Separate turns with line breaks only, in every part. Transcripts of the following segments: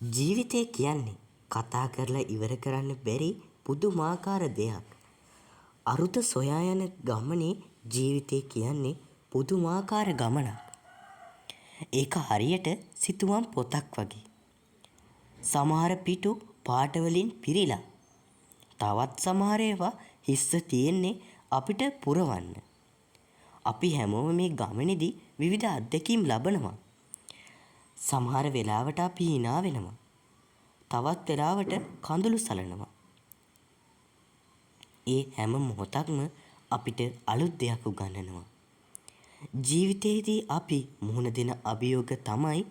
ජීවිතය කියන්නේ කතා කරලා ඉවර කරන්න බැරි පුදුමාකාර දෙයක්. අරුත සොයා යන ගමනේ ජීවිතය කියන්නේ පුදුමාකාර ගමනක්. ඒක හරියට සිතුවම් පොතක් වගේ. සමහර පිටු පාටවලින් පිරීලා. තවත් සමහර ඒවා හිස්ස තියෙන්නේ අපිට පුරවන්න. අපි හැමෝම මේ ගමනේදී විවිධ අත්දැකීම් ලබනවා. සමහර වෙලාවට අපි hina වෙනවා. තවත් වෙලාවට කඳුළු සලනවා. ඒ හැම මොහොතක්ම අපිට අලුත් දෙයක් උගන්වනවා. ජීවිතයේදී අපි මුහුණ දෙන අභියෝග තමයි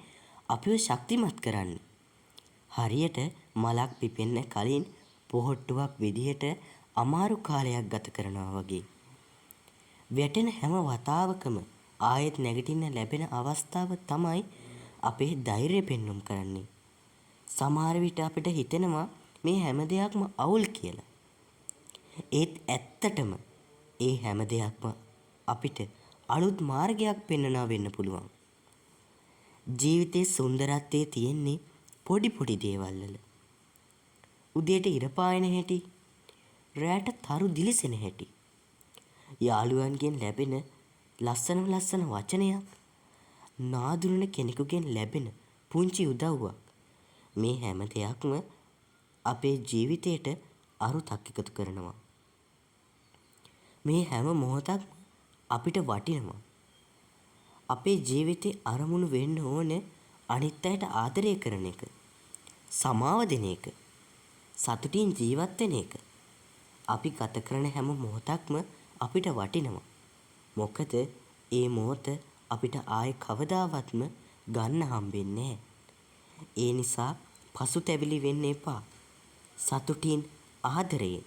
අපිව ශක්තිමත් කරන්නේ. හරියට මලක් පිපෙන්න කලින් පොහොට්ටුවක් විදිහට අමාරු කාලයක් ගත කරනවා වගේ. වැටෙන හැම වතාවකම ආයෙත් නැගිටින්න ලැබෙන අවස්ථාව තමයි අපේ ධෛර්යය පෙන්වුම් කරන්නේ. සමහර විට අපිට හිතෙනවා මේ හැම දෙයක්ම අවුල් කියලා. ඒත් ඇත්තටම ඒ හැම දෙයක්ම අපිට අලුත් මාර්ගයක් පෙන්වනවා වෙන්න පුළුවන්. ජීවිතයේ සුන්දරත්වයේ තියෙන්නේ පොඩි පොඩි දේවල් වල. උදේට ඉර පායන හැටි, රැට තරු දිලිසෙන හැටි, යාළුවන්ගෙන් ලැබෙන ලස්සන වචනයක්, නාදුරන කෙනෙකුගෙන් ලැබෙන පුංචි උදව්වක්. මේ හැම දෙයක්ම අපේ ජීවිතයට අරුතක් එකතු කරනවා. මේ හැම මොහොතක්ම අපිට වටිනවා. අපේ ජීවිතේ අරමුණු වෙන්න ඕනේ අනිත් අයට ආදරය කරන එක, සමාව දෙන එක, සතුටින් ජීවත් වෙන එක. අපි ගත කරන හැම මොහොතක්ම අපිට වටිනවා. මොකද ඒ මොහොත අපිට ආයේ කවදාවත්ම ගන්න හම්බෙන්නේ නැහැ. ඒ නිසා පසුතැවිලි වෙන්න එපා. සතුටින්, ආදරයෙන්,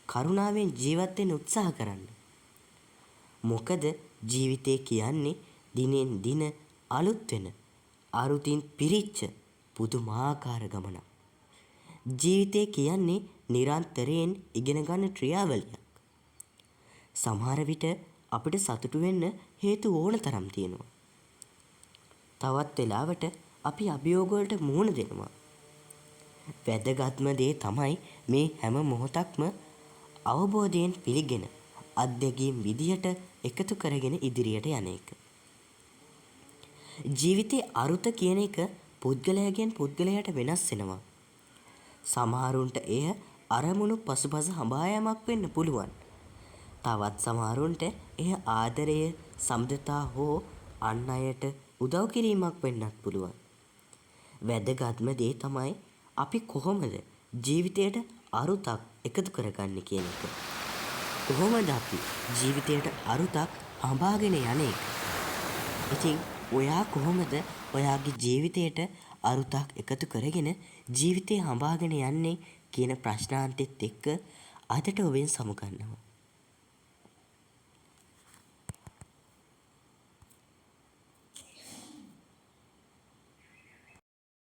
කරුණාවෙන් ජීවත් වෙන්න උත්සාහ කරන්න. මොකද ජීවිතය කියන්නේ දිනෙන් දින අලුත් වෙන, අරුතින් පිරිච්ච පුදුමාකාර ගමනක්. ජීවිතය කියන්නේ නිරන්තරයෙන් ඉගෙන ගන්න ක්‍රියාවලියක්. සමහර විට අපිට සතුටු වෙන්න හේතු ඕන තරම් තියෙනවා. තවත් වෙලාවට අපි අභියෝග වලට මුහුණ දෙනවා. වැදගත්ම දේ තමයි මේ හැම මොහොතක්ම අවබෝධයෙන් පිළිගෙන අත්දැකීම් විදියට එකතු කරගෙන ඉදිරියට යන එක. ජීවිතේ අරුත කියන එක පුද්ගලයාගෙන් පුද්ගලයාට වෙනස් වෙනවා. සමහරුන්ට එය අරමුණු පසුපස හඹා යාමක් වෙන්න පුළුවන්. තවත් සමහරුන්ට එය ආදරය, සම්දතා හෝ අන් අයට උදව් කිරීමක් වෙන්නත් පුළුවන්. වැදගත්ම දේ තමයි අපි කොහොමද ජීවිතයට අරුතක් එකතු කරගන්නේ කියන එක. කොහොමද අපි ජීවිතයට අරුතක් හඹාගෙන යන්නේ? ඉතින් ඔයා කොහොමද ඔයාගේ ජීවිතයට අරුතක් එකතු කරගෙන ජීවිතේ හඹාගෙන යන්නේ කියන ප්‍රශ්නාන්තෙත් එක්ක අදට ඔබෙන් සමුගන්නවා.